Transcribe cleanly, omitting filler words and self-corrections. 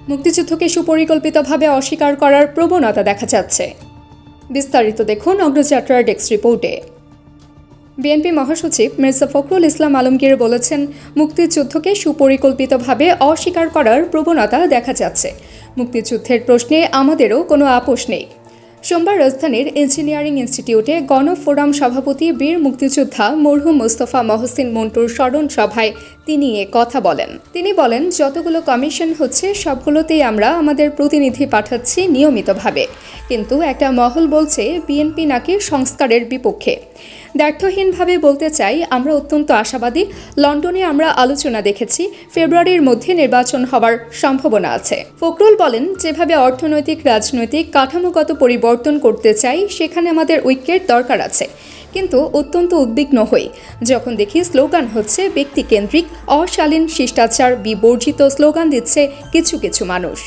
মুক্তিযুদ্ধকে সুপরিকল্পিতভাবে অস্বীকার করার প্রবণতা দেখা যাচ্ছে। বিস্তারিত দেখুন অগ্রযাত্রার ডেস্ক রিপোর্টে। বিএনপি মহাসচিব মির্জা ফখরুল ইসলাম আলমগীর বলেছেন, মুক্তিযুদ্ধকে সুপরিকল্পিতভাবে অস্বীকার করার প্রবণতা দেখা যাচ্ছে। মুক্তিযুদ্ধের প্রশ্নে আমাদেরও কোনো আপোষ নেই। সোমবার রাজধানীর ইঞ্জিনিয়ারিং ইনস্টিটিউটে গণফোরাম সভাপতি বীর মুক্তিযোদ্ধা মরহুম মোস্তফা মহসিন মন্টুর স্মরণ সভায় তিনি এ কথা বলেন। তিনি বলেন, যতগুলো কমিশন হচ্ছে সবগুলোতেই আমরা আমাদের প্রতিনিধি পাঠাচ্ছি নিয়মিতভাবে, কিন্তু একটা মহল বলছে বিএনপি নাকি সংস্কারের বিপক্ষে। দ্ব্যর্থহীনভাবে বলতে চাই, আমরা অত্যন্ত আশাবাদী। লন্ডনে আমরা আলোচনা দেখেছি, ফেব্রুয়ারির মধ্যে নির্বাচন হওয়ার সম্ভাবনা আছে। ফখরুল বলেন, যেভাবে অর্থনৈতিক রাজনৈতিক কাঠামোগত পরিবর্তন করতে চাই সেখানে আমাদের ঐক্যের দরকার আছে, কিন্তু অত্যন্ত উদ্বিগ্ন হই যখন দেখি স্লোগান হচ্ছে ব্যক্তিকেন্দ্রিক, অশালীন, শিষ্টাচার বিবর্জিত স্লোগান দিচ্ছে কিছু মানুষ।